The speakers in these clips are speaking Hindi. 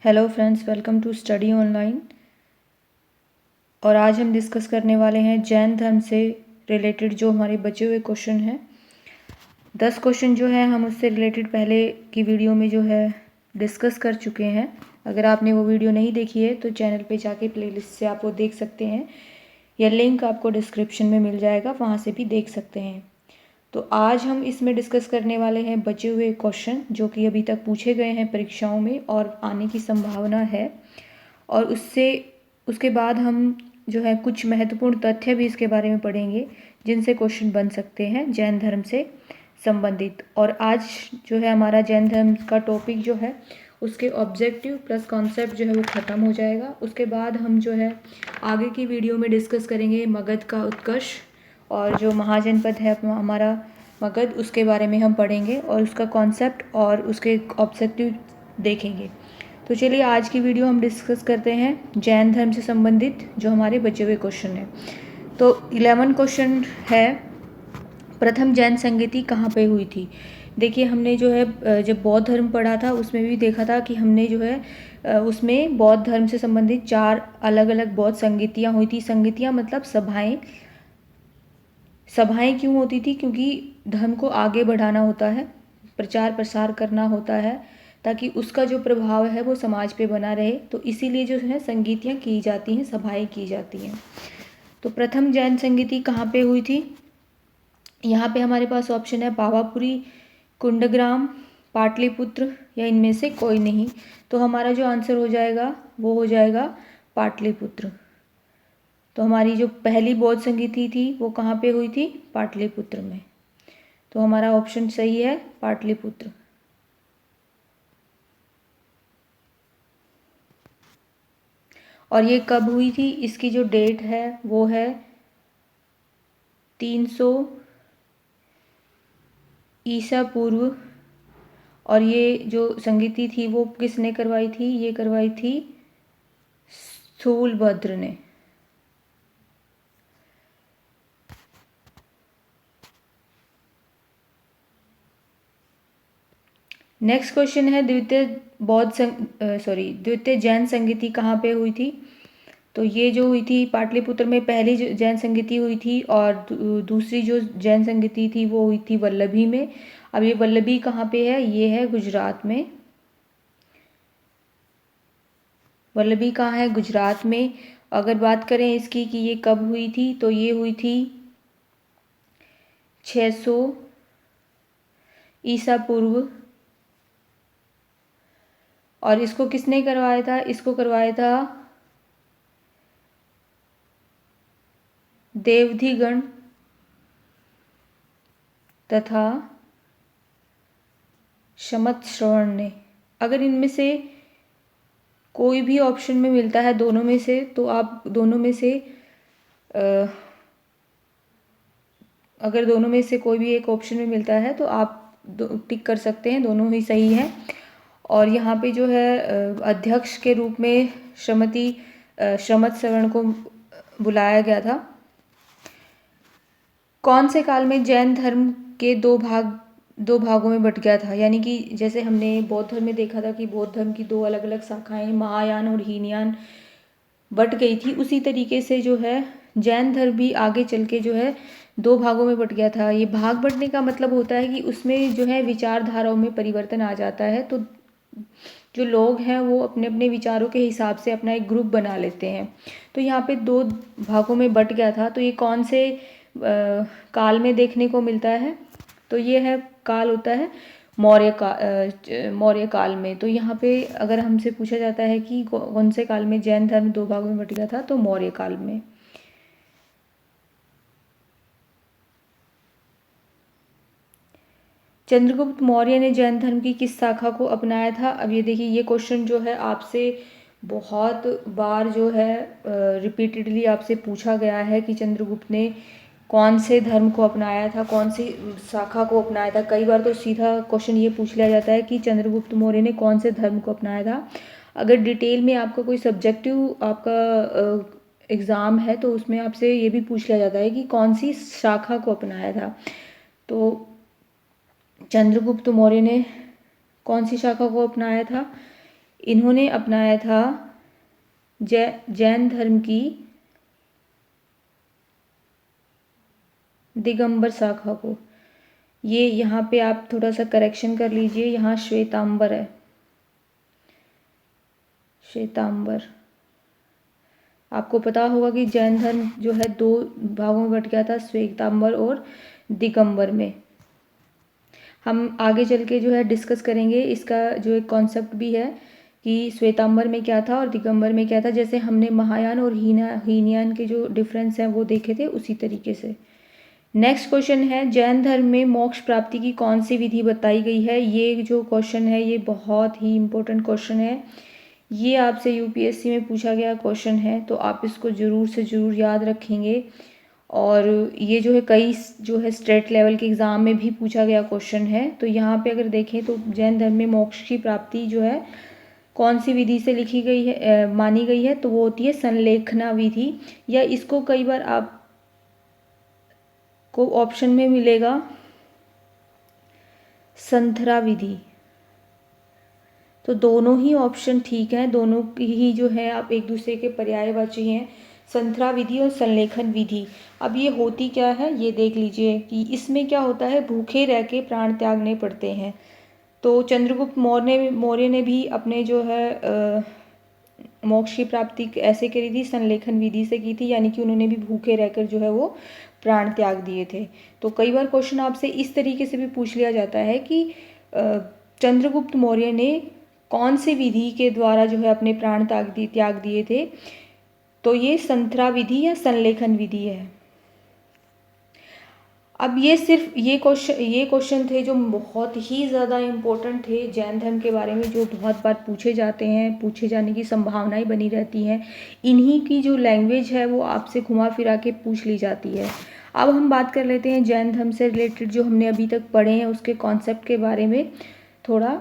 Hello friends, welcome to study online. और आज हम डिस्कस करने वाले हैं जैन धर्म से रिलेटेड जो हमारे बचे हुए क्वेश्चन हैं। 10 क्वेश्चन जो है हम उससे रिलेटेड पहले की वीडियो में जो है डिस्कस कर चुके हैं। अगर आपने वो वीडियो नहीं देखी है तो चैनल पे जाके प्लेलिस्ट से आप वो देख सकते हैं, या लिंक आपको डिस्क्रिप्शन में मिल जाएगा, वहाँ से भी देख सकते हैं। तो आज हम इसमें डिस्कस करने वाले हैं बचे हुए क्वेश्चन जो कि अभी तक पूछे गए हैं परीक्षाओं में और आने की संभावना है। और उसके बाद हम जो है कुछ महत्वपूर्ण तथ्य भी इसके बारे में पढ़ेंगे जिनसे क्वेश्चन बन सकते हैं जैन धर्म से संबंधित। और आज जो है हमारा जैन धर्म का टॉपिक जो है उसके ऑब्जेक्टिव प्लस कॉन्सेप्ट जो है वो ख़त्म हो जाएगा। उसके बाद हम जो है आगे की वीडियो में डिस्कस करेंगे मगध का उत्कर्ष, और जो महाजनपद है हमारा मगध, उसके बारे में हम पढ़ेंगे और उसका कॉन्सेप्ट और उसके ऑब्जेक्टिव देखेंगे। तो चलिए आज की वीडियो हम डिस्कस करते हैं जैन धर्म से संबंधित जो हमारे बचे हुए क्वेश्चन हैं। तो 11 क्वेश्चन है, प्रथम जैन संगीति कहाँ पे हुई थी। देखिए हमने जो है जब बौद्ध धर्म पढ़ा था उसमें भी देखा था कि हमने जो है उसमें बौद्ध धर्म से संबंधित 4 अलग अलग बौद्ध संगीतियाँ हुई थी। संगीतियाँ मतलब सभाएं। सभाएं क्यों होती थी? क्योंकि धर्म को आगे बढ़ाना होता है, प्रचार प्रसार करना होता है, ताकि उसका जो प्रभाव है वो समाज पे बना रहे। तो इसीलिए जो है संगीतियाँ की जाती हैं, सभाएं की जाती हैं। तो प्रथम जैन संगीति कहाँ पे हुई थी? यहाँ पे हमारे पास ऑप्शन है पावापुरी, कुंडग्राम, पाटलिपुत्र या इनमें से कोई नहीं। तो हमारा जो आंसर हो जाएगा वो हो जाएगा पाटलिपुत्र। तो हमारी जो पहली बौद्ध संगीति थी वो कहाँ पे हुई थी? पाटलिपुत्र में। तो हमारा ऑप्शन सही है पाटलिपुत्र। और ये कब हुई थी? इसकी जो डेट है वो है 300 ईसा पूर्व। और ये जो संगीति थी वो किसने करवाई थी? ये करवाई थी स्थूलभद्र ने। नेक्स्ट क्वेश्चन है द्वितीय जैन संगीति कहाँ पे हुई थी? तो ये जो हुई थी पाटलिपुत्र में पहली जो जैन संगीति हुई थी, और दूसरी जो जैन संगीति थी वो हुई थी वल्लभी में। अब ये वल्लभी कहाँ पे है? ये है गुजरात में। वल्लभी कहाँ है? गुजरात में। अगर बात करें इसकी कि ये कब हुई थी, तो ये हुई थी 600 ईसा पूर्व। और इसको किसने करवाया था? इसको करवाया था देवधिगण तथा शमत श्रवण ने। अगर इनमें से कोई भी ऑप्शन में मिलता है दोनों में से, तो आप दोनों में से अगर दोनों में से कोई भी एक ऑप्शन में मिलता है तो आप टिक कर सकते हैं, दोनों ही सही है। और यहाँ पे जो है अध्यक्ष के रूप में श्रमत श्रवण को बुलाया गया था। कौन से काल में जैन धर्म के दो भागों में बट गया था? यानी कि जैसे हमने बौद्ध धर्म में देखा था कि बौद्ध धर्म की 2 अलग अलग शाखाएं महायान और हीनयान बट गई थी, उसी तरीके से जो है जैन धर्म भी आगे चल के जो है 2 भागों में बट गया था। ये भाग बटने का मतलब होता है कि उसमें जो है विचारधाराओं में परिवर्तन आ जाता है। तो जो लोग हैं वो अपने अपने विचारों के हिसाब से अपना एक ग्रुप बना लेते हैं। तो यहाँ पे 2 भागों में बट गया था। तो ये कौन से काल में देखने को मिलता है? तो ये है काल होता है मौर्य काल में। तो यहाँ पे अगर हमसे पूछा जाता है कि कौन से काल में जैन धर्म 2 भागों में बट गया था, तो मौर्य काल में। चंद्रगुप्त मौर्य ने जैन धर्म की किस शाखा को अपनाया था? अब ये देखिए, ये क्वेश्चन जो है आपसे बहुत बार जो है रिपीटेडली आपसे पूछा गया है कि चंद्रगुप्त ने कौन से धर्म को अपनाया था, कौन सी शाखा को अपनाया था। कई बार तो सीधा क्वेश्चन ये पूछ लिया जाता है कि चंद्रगुप्त मौर्य ने कौन से धर्म को अपनाया था। अगर डिटेल में आपका कोई सब्जेक्टिव आपका एग्ज़ाम है तो उसमें आपसे ये भी पूछ लिया जाता है कि कौन सी शाखा को अपनाया था। तो चंद्रगुप्त मौर्य ने कौन सी शाखा को अपनाया था? इन्होंने अपनाया था जैन धर्म की दिगंबर शाखा को। ये यहाँ पे आप थोड़ा सा करेक्शन कर लीजिए, यहाँ श्वेतांबर है, श्वेतांबर। आपको पता होगा कि जैन धर्म जो है 2 भागों में बट गया था, श्वेतांबर और दिगंबर में। हम आगे चल के जो है डिस्कस करेंगे इसका जो एक कॉन्सेप्ट भी है कि श्वेतांबर में क्या था और दिगंबर में क्या था। जैसे हमने महायान और हीनयान के जो डिफरेंस हैं वो देखे थे, उसी तरीके से। नेक्स्ट क्वेश्चन है, जैन धर्म में मोक्ष प्राप्ति की कौन सी विधि बताई गई है। ये जो क्वेश्चन है ये बहुत ही इम्पोर्टेंट क्वेश्चन है। ये आपसे यूपीएससी में पूछा गया क्वेश्चन है, तो आप इसको ज़रूर से ज़रूर याद रखेंगे। और ये जो है कई जो है स्टेट लेवल के एग्ज़ाम में भी पूछा गया क्वेश्चन है। तो यहाँ पे अगर देखें तो जैन धर्म में मोक्ष की प्राप्ति जो है कौन सी विधि से लिखी गई है, मानी गई है, तो वो होती है संलेखना विधि, या इसको कई बार आप को ऑप्शन में मिलेगा संथरा विधि। तो दोनों ही ऑप्शन ठीक है, दोनों ही जो है आप एक दूसरे के पर्यायवाची हैं, संथरा विधि और संलेखन विधि। अब ये होती क्या है ये देख लीजिए कि इसमें क्या होता है, भूखे रह के प्राण त्यागने पड़ते हैं। तो चंद्रगुप्त मौर्य ने भी अपने जो है मोक्ष की प्राप्ति ऐसे करी थी, संलेखन विधि से की थी, यानी कि उन्होंने भी भूखे रहकर जो है वो प्राण त्याग दिए थे। तो कई बार क्वेश्चन आपसे इस तरीके से भी पूछ लिया जाता है कि चंद्रगुप्त मौर्य ने कौन सी विधि के द्वारा जो है अपने प्राण त्याग दिए थे। तो ये संथरा विधि या संलेखन विधि है। अब ये सिर्फ ये क्वेश्चन थे जो बहुत ही ज़्यादा इम्पोर्टेंट थे जैन धर्म के बारे में, जो बहुत बार पूछे जाते हैं, पूछे जाने की संभावनाएं बनी रहती हैं। इन्हीं की जो लैंग्वेज है वो आपसे घुमा फिरा के पूछ ली जाती है। अब हम बात कर लेते हैं जैन धर्म से रिलेटेड जो हमने अभी तक पढ़े हैं उसके कॉन्सेप्ट के बारे में थोड़ा।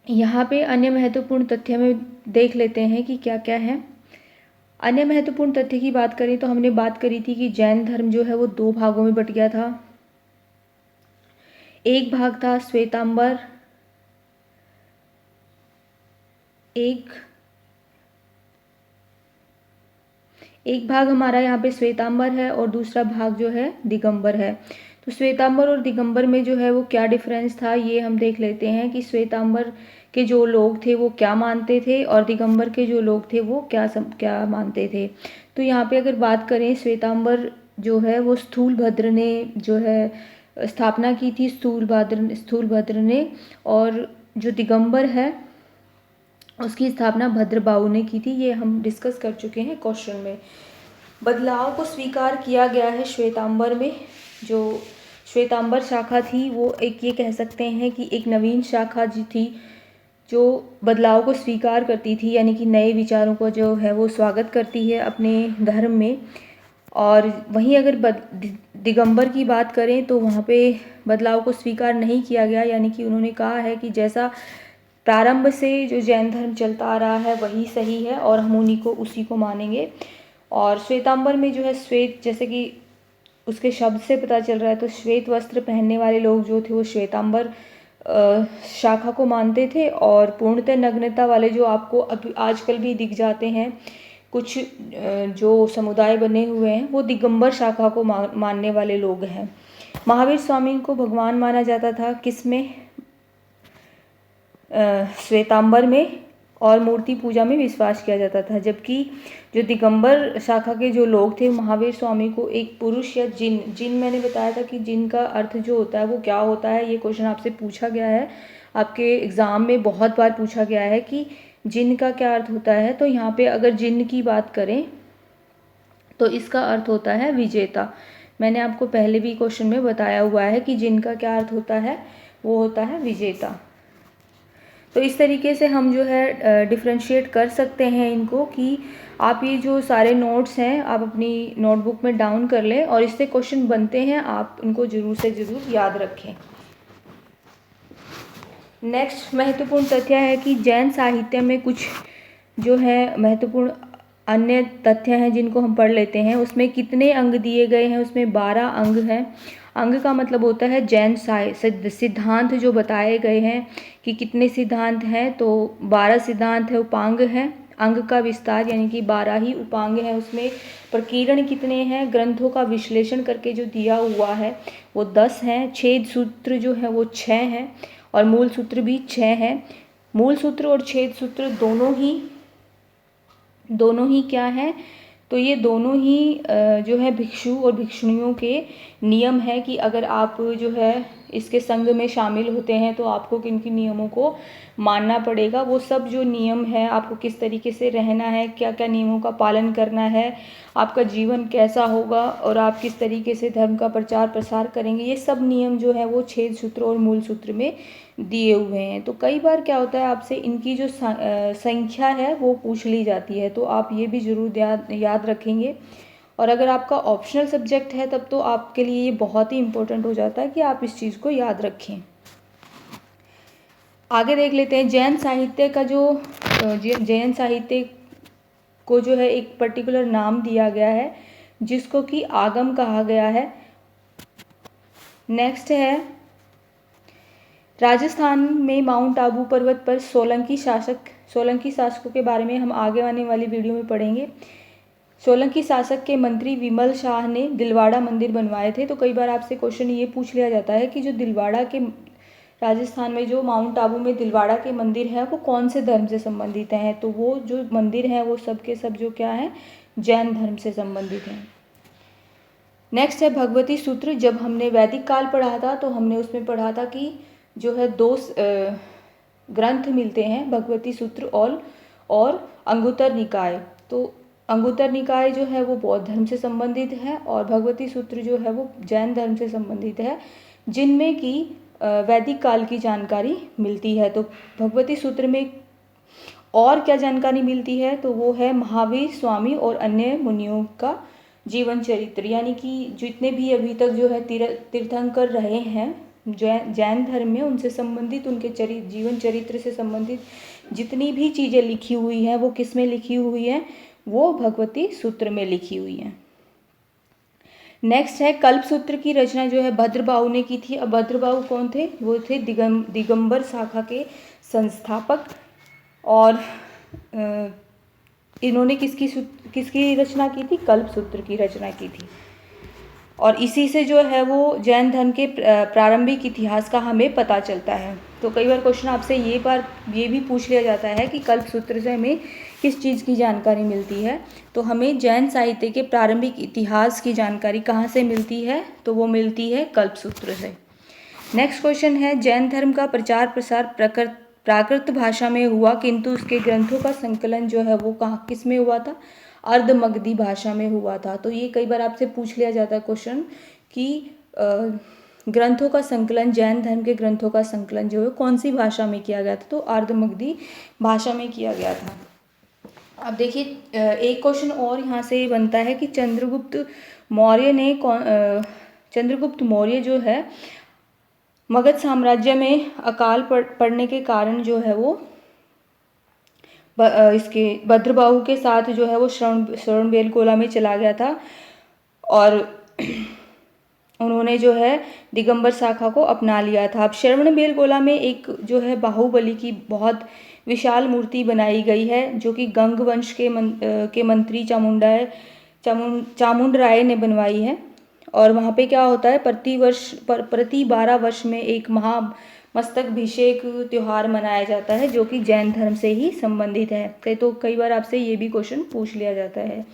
यहाँ पे अन्य महत्वपूर्ण तथ्य में देख लेते हैं कि क्या क्या है। अन्य महत्वपूर्ण तथ्य की बात करें तो हमने बात करी थी कि जैन धर्म जो है वो 2 भागों में बट गया था। एक भाग था श्वेतांबर, एक भाग हमारा यहाँ पे श्वेतांबर है और दूसरा भाग जो है दिगंबर है। तो श्वेतांबर और दिगंबर में जो है वो क्या डिफरेंस था ये हम देख लेते हैं कि श्वेतांबर के जो लोग थे वो क्या मानते थे और दिगंबर के जो लोग थे वो क्या मानते थे। तो यहाँ पे अगर बात करें, श्वेतांबर जो है वो स्थूलभद्र ने जो है स्थापना की थी, स्थूलभद्र ने, और जो दिगंबर है उसकी स्थापना भद्रबाहु ने की थी। ये हम डिस्कस कर चुके हैं क्वेश्चन में। बदलाव को स्वीकार किया गया है श्वेतांबर में। जो श्वेतांबर शाखा थी वो एक, ये कह सकते हैं कि एक नवीन शाखा जी थी जो बदलाव को स्वीकार करती थी, यानी कि नए विचारों को जो है वो स्वागत करती है अपने धर्म में। और वहीं अगर दिगंबर की बात करें तो वहाँ पे बदलाव को स्वीकार नहीं किया गया, यानी कि उन्होंने कहा है कि जैसा प्रारंभ से जो जैन धर्म चलता आ रहा है वही सही है और हम उसी को मानेंगे। और श्वेतांबर में जो है श्वेत, जैसे कि उसके शब्द से पता चल रहा है, तो श्वेत वस्त्र पहनने वाले लोग जो थे वो श्वेतांबर शाखा को मानते थे। और पूर्णतः नग्नता वाले जो आपको अभी आजकल भी दिख जाते हैं कुछ जो समुदाय बने हुए हैं, वो दिगंबर शाखा को मानने वाले लोग हैं। महावीर स्वामी को भगवान माना जाता था किसमें, श्वेतांबर में, और मूर्ति पूजा में विश्वास किया जाता था। जबकि जो दिगंबर शाखा के जो लोग थे महावीर स्वामी को एक पुरुष या जिन मैंने बताया था कि जिन का अर्थ जो होता है वो क्या होता है। ये क्वेश्चन आपसे पूछा गया है, आपके एग्ज़ाम में बहुत बार पूछा गया है कि जिन का क्या अर्थ होता है। तो यहाँ पे अगर जिन की बात करें तो इसका अर्थ होता है विजेता। मैंने आपको पहले भी क्वेश्चन में बताया हुआ है कि जिन का क्या अर्थ होता है, वो होता है विजेता। तो इस तरीके से हम जो है डिफ्रेंशिएट कर सकते हैं इनको, कि आप ये जो सारे नोट्स हैं आप अपनी नोटबुक में डाउन कर लें और इससे क्वेश्चन बनते हैं, आप इनको ज़रूर से ज़रूर याद रखें। नेक्स्ट महत्वपूर्ण तथ्य है कि जैन साहित्य में कुछ जो है महत्वपूर्ण अन्य तथ्य हैं जिनको हम पढ़ लेते हैं। उसमें कितने अंग दिए गए हैं, उसमें 12 अंग हैं। अंग का मतलब होता है जैन सिद्धांत जो बताए गए हैं कि कितने सिद्धांत हैं, तो 12 सिद्धांत है, उपांग है। अंग का विस्तार यानी कि 12 ही उपांग है उसमें। प्रकीर्ण कितने हैं, ग्रंथों का विश्लेषण करके जो दिया हुआ है वो 10 हैं। छेद सूत्र जो है वो 6 हैं और मूल सूत्र भी 6 हैं। मूल सूत्र और छेद सूत्र दोनों ही क्या है, तो ये दोनों ही जो है भिक्षु और भिक्षुणियों के नियम है कि अगर आप जो है इसके संघ में शामिल होते हैं तो आपको किन किन नियमों को मानना पड़ेगा। वो सब जो नियम है, आपको किस तरीके से रहना है, क्या क्या नियमों का पालन करना है, आपका जीवन कैसा होगा और आप किस तरीके से धर्म का प्रचार प्रसार करेंगे, ये सब नियम जो है वो छेद सूत्र और मूल सूत्र में दिए हुए हैं। तो कई बार क्या होता है, आपसे इनकी जो संख्या है वो पूछ ली जाती है, तो आप ये भी ज़रूर याद रखेंगे। और अगर आपका ऑप्शनल सब्जेक्ट है तब तो आपके लिए ये बहुत ही इम्पोर्टेंट हो जाता है कि आप इस चीज़ को याद रखें। आगे देख लेते हैं जैन साहित्य का जैन साहित्य को जो है एक पर्टिकुलर नाम दिया गया है जिसको कि आगम कहा गया है। नेक्स्ट है राजस्थान में माउंट आबू पर्वत पर सोलंकी शासकों के बारे में हम आगे आने वाली वीडियो में पढ़ेंगे। सोलंकी शासक के मंत्री विमल शाह ने दिलवाड़ा मंदिर बनवाए थे। तो कई बार आपसे क्वेश्चन ये पूछ लिया जाता है कि जो दिलवाड़ा के राजस्थान में जो माउंट आबू में दिलवाड़ा के मंदिर है वो कौन से धर्म से संबंधित हैं, तो वो जो मंदिर हैं वो सब के सब जो क्या है, जैन धर्म से संबंधित हैं। नेक्स्ट है भगवती सूत्र। जब हमने वैदिक काल पढ़ा था तो हमने उसमें पढ़ा था कि जो है 2 ग्रंथ मिलते हैं, भगवती सूत्र और अंगुत्तर निकाय। तो अंगुत्तर निकाय जो है वो बौद्ध धर्म से संबंधित है और भगवती सूत्र जो है वो जैन धर्म से संबंधित है, जिनमें कि वैदिक काल की जानकारी मिलती है। तो भगवती सूत्र में और क्या जानकारी मिलती है, तो वो है महावीर स्वामी और अन्य मुनियों का जीवन चरित्र, यानी कि जितने भी अभी तक जो है तीर्थंकर रहे हैं जैन धर्म में, उनसे संबंधित उनके जीवन चरित्र से संबंधित जितनी भी चीज़ें लिखी हुई हैं वो किस में लिखी हुई हैं, वो भगवती सूत्र में लिखी हुई हैं। नेक्स्ट है कल्प सूत्र की रचना जो है भद्रबाहु ने की थी। अब भद्रबाहु कौन थे, वो थे दिगंबर शाखा के संस्थापक और इन्होंने किसकी रचना की थी, कल्प सूत्र की रचना की थी। और इसी से जो है वो जैन धर्म के प्रारंभिक इतिहास का हमें पता चलता है। तो कई बार क्वेश्चन आपसे ये भी पूछ लिया जाता है कि कल्प सूत्र से हमें किस चीज़ की जानकारी मिलती है, तो हमें जैन साहित्य के प्रारंभिक इतिहास की जानकारी कहाँ से मिलती है, तो वो मिलती है कल्प सूत्र से। नेक्स्ट क्वेश्चन है जैन धर्म का प्रचार प्रसार प्राकृत भाषा में हुआ, किंतु उसके ग्रंथों का संकलन जो है वो किस में हुआ था, अर्धमगधी भाषा में हुआ था। तो ये कई बार आपसे पूछ लिया जाता है क्वेश्चन कि ग्रंथों का संकलन, जैन धर्म के ग्रंथों का संकलन जो है कौन सी भाषा में किया गया था, तो अर्धमगधी भाषा में किया गया था। अब देखिए एक क्वेश्चन और यहाँ से बनता है कि चंद्रगुप्त मौर्य जो है मगध साम्राज्य में अकाल पड़ने के कारण जो है वो इसके भद्रबाहु के साथ जो है वो श्रवणबेलगोला में चला गया था और उन्होंने जो है दिगंबर शाखा को अपना लिया था। अब श्रवणबेलगोला में एक जो है बाहुबली की बहुत विशाल मूर्ति बनाई गई है जो कि गंग वंश के मंत्री चामुंड राय ने बनवाई है। और वहाँ पे क्या होता है, प्रति 12 वर्ष में एक मस्तकाभिषेक त्यौहार मनाया जाता है जो कि जैन धर्म से ही संबंधित है। तो कई बार आपसे ये भी क्वेश्चन पूछ लिया जाता है।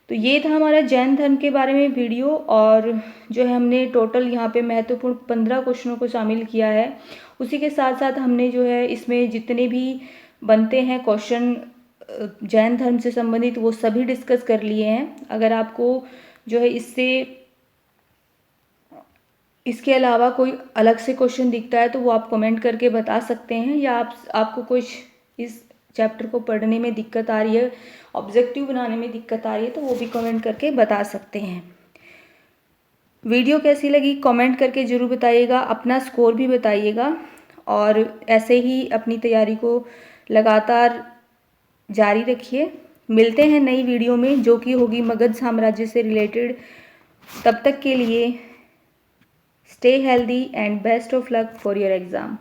तो ये था हमारा जैन धर्म के बारे में वीडियो, और जो है हमने टोटल यहाँ पे महत्वपूर्ण 15 क्वेश्चनों को शामिल किया है। उसी के साथ साथ हमने जो है इसमें जितने भी बनते हैं क्वेश्चन जैन धर्म से संबंधित वो सभी डिस्कस कर लिए हैं। अगर आपको जो है इसके अलावा कोई अलग से क्वेश्चन दिखता है तो वो आप कमेंट करके बता सकते हैं, या आपको कुछ इस चैप्टर को पढ़ने में दिक्कत आ रही है, ऑब्जेक्टिव बनाने में दिक्कत आ रही है, तो वो भी कमेंट करके बता सकते हैं। वीडियो कैसी लगी कमेंट करके ज़रूर बताइएगा, अपना स्कोर भी बताइएगा और ऐसे ही अपनी तैयारी को लगातार जारी रखिए। मिलते हैं नई वीडियो में जो कि होगी मगध साम्राज्य से रिलेटेड। तब तक के लिए Stay healthy and best of luck for your exam.